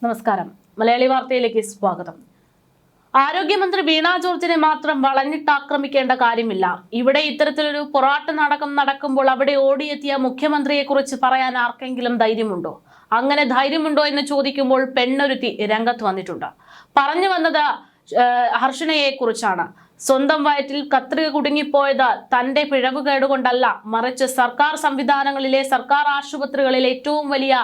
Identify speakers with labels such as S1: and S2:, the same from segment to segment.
S1: നമസ്കാരം. മലയാളി വാർത്തയിലേക്ക് സ്വാഗതം. ആരോഗ്യമന്ത്രി വീണ ജോർജിനെ മാത്രം വളഞ്ഞിട്ടാക്രമിക്കേണ്ട കാര്യമില്ല. ഇവിടെ ഇത്തരത്തിലൊരു പൊറാട്ട് നാടകം നടക്കുമ്പോൾ അവിടെ ഓടിയെത്തിയ മുഖ്യമന്ത്രിയെ കുറിച്ച് പറയാൻ ആർക്കെങ്കിലും ധൈര്യമുണ്ടോ? അങ്ങനെ ധൈര്യമുണ്ടോ എന്ന് ചോദിക്കുമ്പോൾ പെണ്ണൊരുത്തി രംഗത്ത് വന്നിട്ടുണ്ട്. പറഞ്ഞു വന്നത് ഹർഷനയെ കുറിച്ചാണ്. സ്വന്തം വയറ്റിൽ കത്രിക കുടുങ്ങിപ്പോയത് തന്റെ പിഴവുകേട് കൊണ്ടല്ല, മറിച്ച് സർക്കാർ സംവിധാനങ്ങളിലെ സർക്കാർ ആശുപത്രികളിലെ ഏറ്റവും വലിയ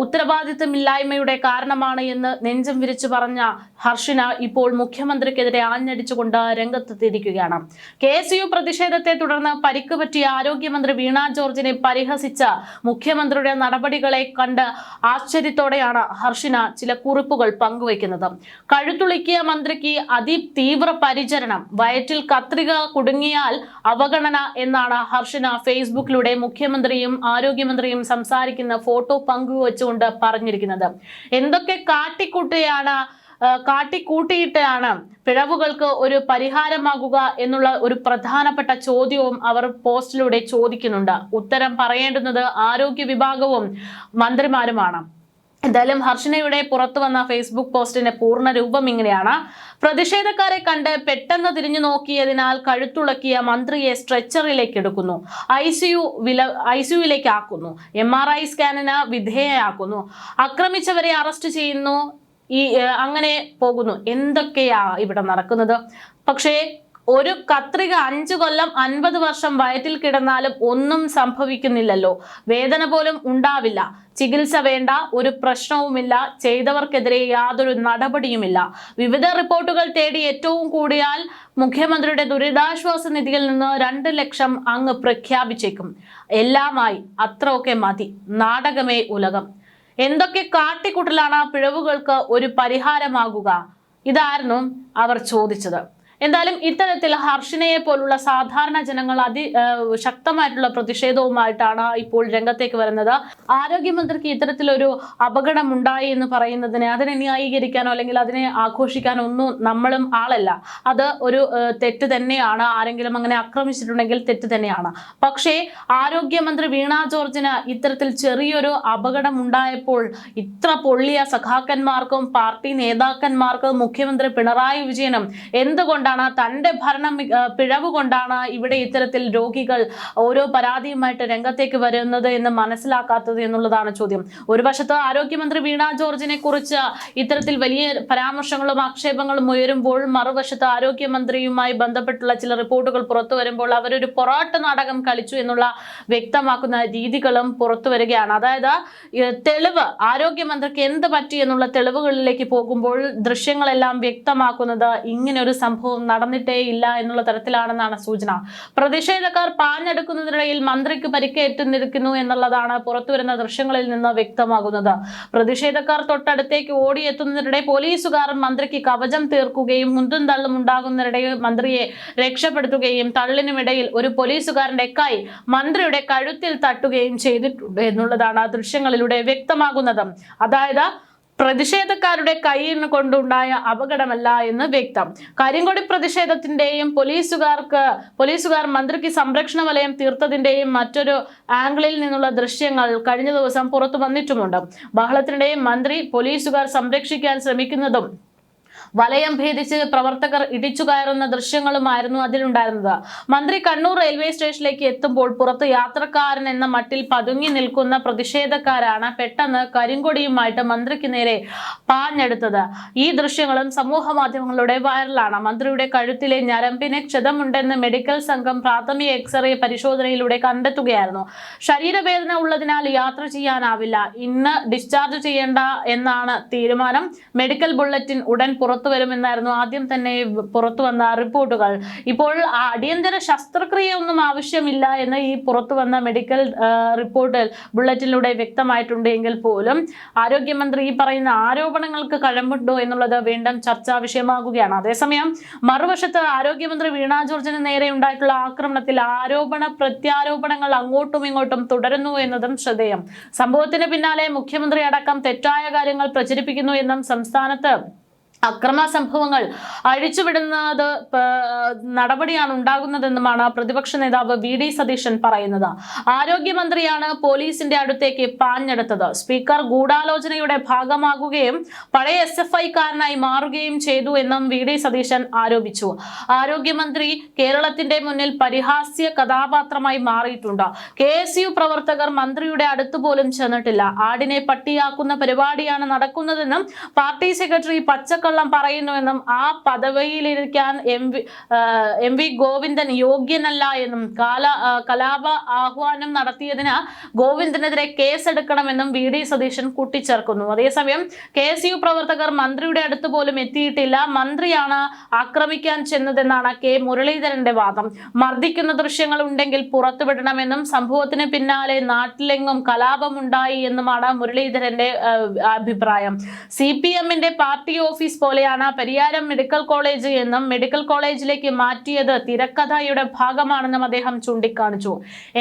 S1: ഉത്തരവാദിത്തമില്ലായ്മയുടെ കാരണമാണ് എന്ന് നെഞ്ചം വിരിച്ചു പറഞ്ഞ ഹർഷന ഇപ്പോൾ മുഖ്യമന്ത്രിക്കെതിരെ ആഞ്ഞടിച്ചുകൊണ്ട് രംഗത്തെത്തിയിരിക്കുകയാണ്. KSU പ്രതിഷേധത്തെ തുടർന്ന് പരിക്ക് പറ്റിയ ആരോഗ്യമന്ത്രി വീണ ജോർജിനെ പരിഹസിച്ച മുഖ്യമന്ത്രിയുടെ നടപടികളെ കണ്ട് ആശ്ചര്യത്തോടെയാണ് ഹർഷന ചില കുറിപ്പുകൾ പങ്കുവയ്ക്കുന്നത്. കഴുത്തുളുക്കിയ മന്ത്രിക്ക് അതിതീവ്ര പരിചരണം, വയറ്റിൽ കത്രിക കുടുങ്ങിയാൽ അവഗണന എന്നാണ് ഹർഷന ഫേസ്ബുക്കിലൂടെ മുഖ്യമന്ത്രിയും ആരോഗ്യമന്ത്രിയും സംസാരിക്കുന്ന ഫോട്ടോ പങ്കുവച്ചുകൊണ്ട് പറഞ്ഞിരിക്കുന്നത്. എന്തൊക്കെ കാട്ടിക്കൂട്ടിയിട്ടാണ് പിഴവുകൾക്ക് ഒരു പരിഹാരമാകുക എന്നുള്ള ഒരു പ്രധാനപ്പെട്ട ചോദ്യവും അവർ പോസ്റ്റിലൂടെ ചോദിക്കുന്നുണ്ട്. ഉത്തരം പറയേണ്ടുന്നത് ആരോഗ്യ വിഭാഗവും മന്ത്രിമാരുമാണ്. എന്തായാലും ഹർഷനയുടെ പുറത്തു വന്ന ഫേസ്ബുക്ക് പോസ്റ്റിന്റെ പൂർണ്ണ രൂപം ഇങ്ങനെയാണ്. പ്രതിഷേധക്കാരെ കണ്ട് പെട്ടെന്ന് തിരിഞ്ഞു നോക്കിയതിനാൽ കഴുത്തുളക്കിയ മന്ത്രിയെ സ്ട്രെച്ചറിലേക്ക് എടുക്കുന്നു, ICUവിലേക്ക് ആക്കുന്നു, MRI സ്കാനിന് വിധേയയാക്കുന്നു, ആക്രമിച്ചവരെ അറസ്റ്റ് ചെയ്യുന്നു, അങ്ങനെ പോകുന്നു. എന്തൊക്കെയാ ഇവിടെ നടക്കുന്നത്? പക്ഷേ ഒരു കത്രിക 5 കൊല്ലം 50 വർഷം വയറ്റിൽ കിടന്നാലും ഒന്നും സംഭവിക്കുന്നില്ലല്ലോ. വേദന പോലും ഉണ്ടാവില്ല, ചികിത്സ വേണ്ട, ഒരു പ്രശ്നവുമില്ല, ചെയ്തവർക്കെതിരെ യാതൊരു നടപടിയുമില്ല. വിവിധ റിപ്പോർട്ടുകൾ തേടി ഏറ്റവും കൂടിയാൽ മുഖ്യമന്ത്രിയുടെ ദുരിതാശ്വാസ നിധിയിൽ നിന്ന് 2 ലക്ഷം അങ്ങ് പ്രഖ്യാപിച്ചേക്കും. എല്ലാമായി അത്രയൊക്കെ മതി, നാടകമേ ഉലകം. എന്തൊക്കെ കാട്ടിക്കൂട്ടലാണ് പിഴവുകൾക്ക് ഒരു പരിഹാരമാകുക? ഇതായിരുന്നു അവർ ചോദിച്ചത്. എന്തായാലും ഇത്തരത്തിൽ ഹർഷനയെ പോലുള്ള സാധാരണ ജനങ്ങൾ ശക്തമായിട്ടുള്ള പ്രതിഷേധവുമായിട്ടാണ് ഇപ്പോൾ രംഗത്തേക്ക് വരുന്നത്. ആരോഗ്യമന്ത്രിക്ക് ഇത്തരത്തിലൊരു അപകടം ഉണ്ടായി എന്ന് പറയുന്നതിനെ അതിനെ ന്യായീകരിക്കാനോ അല്ലെങ്കിൽ അതിനെ ആഘോഷിക്കാനോ ഒന്നും നമ്മളും ആളല്ല. അത് ഒരു തെറ്റ് തന്നെയാണ്. ആരെങ്കിലും അങ്ങനെ ആക്രമിച്ചിട്ടുണ്ടെങ്കിൽ തെറ്റ് തന്നെയാണ്. പക്ഷേ ആരോഗ്യമന്ത്രി വീണ ജോർജിന് ഇത്തരത്തിൽ ചെറിയൊരു അപകടം ഉണ്ടായപ്പോൾ ഇത്ര പൊള്ളിയ സഖാക്കന്മാർക്കും പാർട്ടി നേതാക്കന്മാർക്കും മുഖ്യമന്ത്രി പിണറായി വിജയനും എന്തുകൊണ്ടാണ് തന്റെ ഭരണം പിഴവ് കൊണ്ടാണ് ഇവിടെ ഇത്തരത്തിൽ രോഗികൾ ഓരോ പരാതിയുമായിട്ട് രംഗത്തേക്ക് വരുന്നത് എന്ന് മനസ്സിലാക്കാത്തത് എന്നുള്ളതാണ് ചോദ്യം. ഒരു വശത്ത് ആരോഗ്യമന്ത്രി വീണ ജോർജിനെ കുറിച്ച് ഇത്തരത്തിൽ വലിയ പരാമർശങ്ങളും ആക്ഷേപങ്ങളും ഉയരുമ്പോൾ, മറുവശത്ത് ആരോഗ്യമന്ത്രിയുമായി ബന്ധപ്പെട്ടുള്ള ചില റിപ്പോർട്ടുകൾ പുറത്തു വരുമ്പോൾ അവരൊരു പൊറാട്ട് നാടകം കളിച്ചു എന്നുള്ള വ്യക്തമാക്കുന്ന രീതികളും പുറത്തു വരികയാണ്. അതായത് തെളിവ്, ആരോഗ്യമന്ത്രിക്ക് എന്ത് പറ്റി എന്നുള്ള തെളിവുകളിലേക്ക് പോകുമ്പോൾ ദൃശ്യങ്ങളെല്ലാം വ്യക്തമാക്കുന്നത് ഇങ്ങനെ ഒരു സംഭവം നടന്നിട്ടേ ഇല്ല എന്നുള്ള തരത്തിലാണെന്നാണ് സൂചന. പ്രതിഷേധക്കാർ പാഞ്ഞെടുക്കുന്നതിനിടയിൽ മന്ത്രിക്ക് പരിക്കേറ്റിരിക്കുന്നു എന്നുള്ളതാണ് പുറത്തുവരുന്ന ദൃശ്യങ്ങളിൽ നിന്ന് വ്യക്തമാകുന്നത്. പ്രതിഷേധക്കാർ തൊട്ടടുത്തേക്ക് ഓടിയെത്തുന്നതിനിടെ പോലീസുകാർ മന്ത്രിക്ക് കവചം തീർക്കുകയും മുന്തും തള്ളും ഉണ്ടാകുന്നതിനിടെ മന്ത്രിയെ രക്ഷപ്പെടുത്തുകയും തള്ളിനുമിടയിൽ ഒരു പോലീസുകാരന്റെ കൈ മന്ത്രിയുടെ കഴുത്തിൽ തട്ടുകയും ചെയ്തിട്ടുണ്ട് എന്നുള്ളതാണ് ദൃശ്യങ്ങളിലൂടെ വ്യക്തമാകുന്നത്. അതായത് പ്രതിഷേധക്കാരുടെ കൈയിന് കൊണ്ടുണ്ടായ അപകടമല്ല എന്ന് വ്യക്തം. കരിങ്കൊടി പ്രതിഷേധത്തിന്റെയും പോലീസുകാർ മന്ത്രിക്ക് സംരക്ഷണ വലയം തീർത്തതിന്റെയും മറ്റൊരു ആംഗിളിൽ നിന്നുള്ള ദൃശ്യങ്ങൾ കഴിഞ്ഞ ദിവസം പുറത്തു വന്നിട്ടുമുണ്ട്. ബഹളത്തിനിടെയും മന്ത്രി പോലീസുകാർ സംരക്ഷിക്കാൻ ശ്രമിക്കുന്നതും വലയം ഭേദിച്ച് പ്രവർത്തകർ ഇടിച്ചു കയറുന്ന ദൃശ്യങ്ങളുമായിരുന്നു അതിലുണ്ടായിരുന്നത്. മന്ത്രി കണ്ണൂർ റെയിൽവേ സ്റ്റേഷനിലേക്ക് എത്തുമ്പോൾ പുറത്ത് യാത്രക്കാരൻ എന്ന മട്ടിൽ പതുങ്ങി നിൽക്കുന്ന പ്രതിഷേധക്കാരാണ് പെട്ടെന്ന് കരിങ്കൊടിയുമായിട്ട് മന്ത്രിക്ക് നേരെ പാഞ്ഞെടുത്തത്. ഈ ദൃശ്യങ്ങളും സമൂഹ മാധ്യമങ്ങളുടെ വൈറലാണ്. മന്ത്രിയുടെ കഴുത്തിലെ ഞരമ്പിന് ക്ഷതമുണ്ടെന്ന് മെഡിക്കൽ സംഘം പ്രാഥമിക എക്സ്റേ പരിശോധനയിലൂടെ കണ്ടെത്തുകയായിരുന്നു. ശരീരവേദന ഉള്ളതിനാൽ യാത്ര ചെയ്യാനാവില്ല, ഇന്ന് ഡിസ്ചാർജ് ചെയ്യേണ്ട എന്നാണ് തീരുമാനം. മെഡിക്കൽ ബുള്ളറ്റിൻ ഉടൻ വരുമെന്നായിരുന്നു ആദ്യം തന്നെ പുറത്തു വന്ന റിപ്പോർട്ടുകൾ. ഇപ്പോൾ അടിയന്തര ശസ്ത്രക്രിയ ഒന്നും ആവശ്യമില്ല എന്ന് ഈ പുറത്തു വന്ന മെഡിക്കൽ റിപ്പോർട്ടിൽ ബുള്ളറ്റിലൂടെ വ്യക്തമായിട്ടുണ്ട്. എങ്കിൽ പോലും ആരോഗ്യമന്ത്രി ഈ പറയുന്ന ആരോപണങ്ങൾക്ക് കഴമ്പുണ്ടോ എന്നുള്ളത് വീണ്ടും ചർച്ചാ വിഷയമാകുകയാണ്. അതേസമയം മറുവശത്ത് ആരോഗ്യമന്ത്രി വീണ ജോർജിന് നേരെ ഉണ്ടായിട്ടുള്ള ആക്രമണത്തിൽ പ്രത്യാരോപണങ്ങൾ അങ്ങോട്ടും ഇങ്ങോട്ടും തുടരുന്നു എന്നതും ശ്രദ്ധേയം. സംഭവത്തിന് പിന്നാലെ മുഖ്യമന്ത്രി അടക്കം തെറ്റായ കാര്യങ്ങൾ പ്രചരിപ്പിക്കുന്നു എന്നും സംസ്ഥാനത്ത് അക്രമ സംഭവങ്ങൾ അഴിച്ചുവിടുന്നത് നടപടിയാണ് ഉണ്ടാകുന്നതെന്നുമാണ് പ്രതിപക്ഷ നേതാവ് വി.ഡി. സതീശൻ പറയുന്നത്. ആരോഗ്യമന്ത്രിയാണ് പോലീസിന്റെ അടുത്തേക്ക് പാഞ്ഞെടുത്തത്. സ്പീക്കർ ഗൂഢാലോചനയുടെ ഭാഗമാകുകയും പഴയ SFI-കാരനായി മാറുകയും ചെയ്തു എന്നും വി.ഡി. സതീശൻ ആരോപിച്ചു. ആരോഗ്യമന്ത്രി കേരളത്തിന്റെ മുന്നിൽ പരിഹാസ്യ കഥാപാത്രമായി മാറിയിട്ടുണ്ട്. KSU പ്രവർത്തകർ മന്ത്രിയുടെ അടുത്തുപോലും ചെന്നിട്ടില്ല. ആടിനെ പട്ടിയാക്കുന്ന പരിപാടിയാണ് നടക്കുന്നതെന്നും പാർട്ടി സെക്രട്ടറി പച്ചക്കള്ളം പറയുന്നുവെന്നും ആ പദവിയിലിരിക്കാൻ എം വി ഗോവിന്ദൻ യോഗ്യനല്ല എന്നും കലാപ ആഹ്വാനം നടത്തിയതിന് ഗോവിന്ദനെതിരെ കേസെടുക്കണമെന്നും വി.ഡി. സതീശൻ കൂട്ടിച്ചേർക്കുന്നു. അതേസമയം KSU പ്രവർത്തകർ മന്ത്രിയുടെ അടുത്ത് പോലും എത്തിയിട്ടില്ല, മന്ത്രിയാണ് ആക്രമിക്കാൻ ചെന്നതെന്നാണ് കെ മുരളീധരന്റെ വാദം. മർദ്ദിക്കുന്ന ദൃശ്യങ്ങൾ ഉണ്ടെങ്കിൽ പുറത്തുവിടണമെന്നും സംഭവത്തിന് പിന്നാലെ നാട്ടിലെങ്ങും കലാപമുണ്ടായി എന്നുമാണ് മുരളീധരന്റെ അഭിപ്രായം. CPM-ന്റെ പാർട്ടി ഓഫീസ് പോലെയാണ് പരിയാരം മെഡിക്കൽ കോളേജ് എന്നും മെഡിക്കൽ കോളേജിലേക്ക് മാറ്റിയത് തിരക്കഥയുടെ ഭാഗമാണെന്നും അദ്ദേഹം ചൂണ്ടിക്കാണിച്ചു.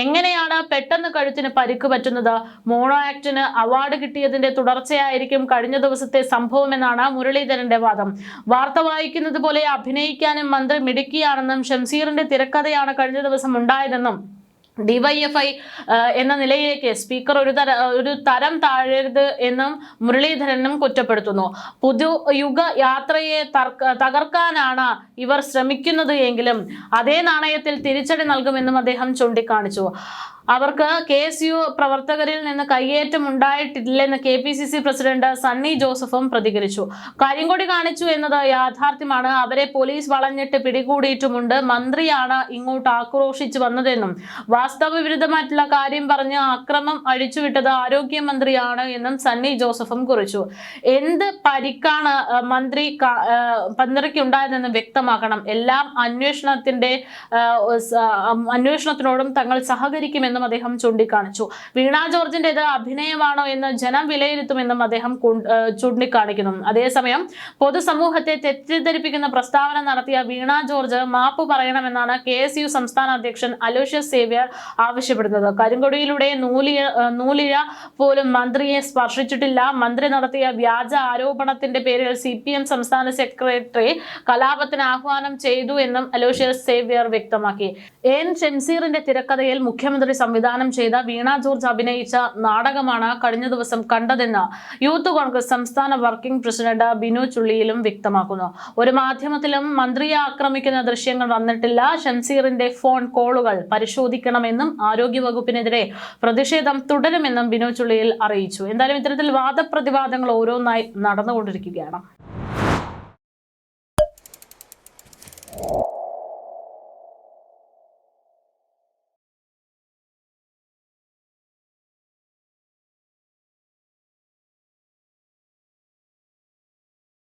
S1: എങ്ങനെയാണ് പെട്ടെന്ന് കഴുത്തിന് പരിക്ക് പറ്റുന്നത്? മോണോ ആക്ടിന് അവാർഡ് കിട്ടിയതിന്റെ തുടർച്ചയായിരിക്കും കഴിഞ്ഞ ദിവസത്തെ സംഭവമെന്നാണ് മുരളീധരന്റെ വാദം. വാർത്ത വായിക്കുന്നത് പോലെ അഭിനയിക്കാനും മന്ത്രി മിടുക്കിയാണെന്നും ഷംസീറിന്റെ തിരക്കഥയാണ് കഴിഞ്ഞ ദിവസം ഉണ്ടായതെന്നും DYFI എന്ന നിലയിലേക്ക് സ്പീക്കർ ഒരു തരം താഴരുത് എന്നും മുരളീധരനും കുറ്റപ്പെടുത്തുന്നു. പുതുയുഗ യാത്രയെ തകർക്കാനാണ് ഇവർ ശ്രമിക്കുന്നത് എങ്കിലും അതേ നാണയത്തിൽ തിരിച്ചടി നൽകുമെന്നും അദ്ദേഹം ചൂണ്ടിക്കാണിച്ചു. അവർക്ക് KSU പ്രവർത്തകരിൽ നിന്ന് കയ്യേറ്റം ഉണ്ടായിട്ടില്ലെന്ന് KPCC പ്രസിഡന്റ് സണ്ണി ജോസഫും പ്രതികരിച്ചു. കരിങ്കൊടി കാണിച്ചു എന്നത് യാഥാർത്ഥ്യമാണ്. അവരെ പോലീസ് വളഞ്ഞിട്ട് പിടികൂടിയിട്ടുമുണ്ട്. മന്ത്രിയാണ് ഇങ്ങോട്ട് ആക്രോശിച്ചു വന്നതെന്നും വാസ്തവ വിരുദ്ധമായിട്ടുള്ള കാര്യം പറഞ്ഞ് അക്രമം അഴിച്ചുവിട്ടത് ആരോഗ്യമന്ത്രിയാണ് എന്നും സണ്ണി ജോസഫും കുറിച്ചു. എന്ത് പരിക്കാണ് മന്ത്രിക്ക് ഉണ്ടായതെന്ന് വ്യക്തമാക്കണം. എല്ലാം അന്വേഷണത്തിനോടും തങ്ങൾ സഹകരിക്കുമെന്നും അദ്ദേഹം ചൂണ്ടിക്കാണിച്ചു. വീണ ജോർജിന്റേത് അഭിനയമാണോ എന്ന് ജനം വിലയിരുത്തുമെന്നും അദ്ദേഹം ചൂണ്ടിക്കാണിക്കുന്നു. അതേസമയം പൊതുസമൂഹത്തെ തെറ്റിദ്ധരിപ്പിക്കുന്ന പ്രസ്താവന നടത്തിയ വീണ ജോർജ് മാപ്പ് പറയണമെന്നാണ് KSU സംസ്ഥാന അധ്യക്ഷൻ അലോഷ്യസ് സേവ്യർ ആവശ്യപ്പെടുന്നത്. കരിങ്കൊടിയിലൂടെ നൂലിഴ പോലും മന്ത്രിയെ സ്പർശിച്ചിട്ടില്ല. മന്ത്രി നടത്തിയ വ്യാജ ആരോപണത്തിന്റെ പേരിൽ CPM സംസ്ഥാന സെക്രട്ടറി കലാപത്തിന് ആഹ്വാനം ചെയ്തു എന്നും അലോഷ്യസ് സേവ്യർ വ്യക്തമാക്കി. ഷംസീറിന്റെ തിരക്കഥയിൽ മുഖ്യമന്ത്രി സംവിധാനം ചെയ്ത വീണ ജോർജ് അഭിനയിച്ച നാടകമാണ് കഴിഞ്ഞ ദിവസം കണ്ടതെന്ന് യൂത്ത് കോൺഗ്രസ് സംസ്ഥാന വർക്കിംഗ് പ്രസിഡന്റ് ബിനു ചുള്ളിയിലും വ്യക്തമാക്കുന്നു. ഒരു മാധ്യമത്തിലും മന്ത്രിയെ ആക്രമിക്കുന്ന ദൃശ്യങ്ങൾ വന്നിട്ടില്ല. ഷംസീറിന്റെ ഫോൺ കോളുകൾ പരിശോധിക്കണമെന്നും ആരോഗ്യവകുപ്പിനെതിരെ പ്രതിഷേധം തുടരുമെന്നും ബിനു ചുള്ളിയിൽ അറിയിച്ചു. എന്തായാലും ഇത്തരത്തിൽ വാദപ്രതിവാദങ്ങൾ ഓരോന്നായി നടന്നുകൊണ്ടിരിക്കുകയാണ്.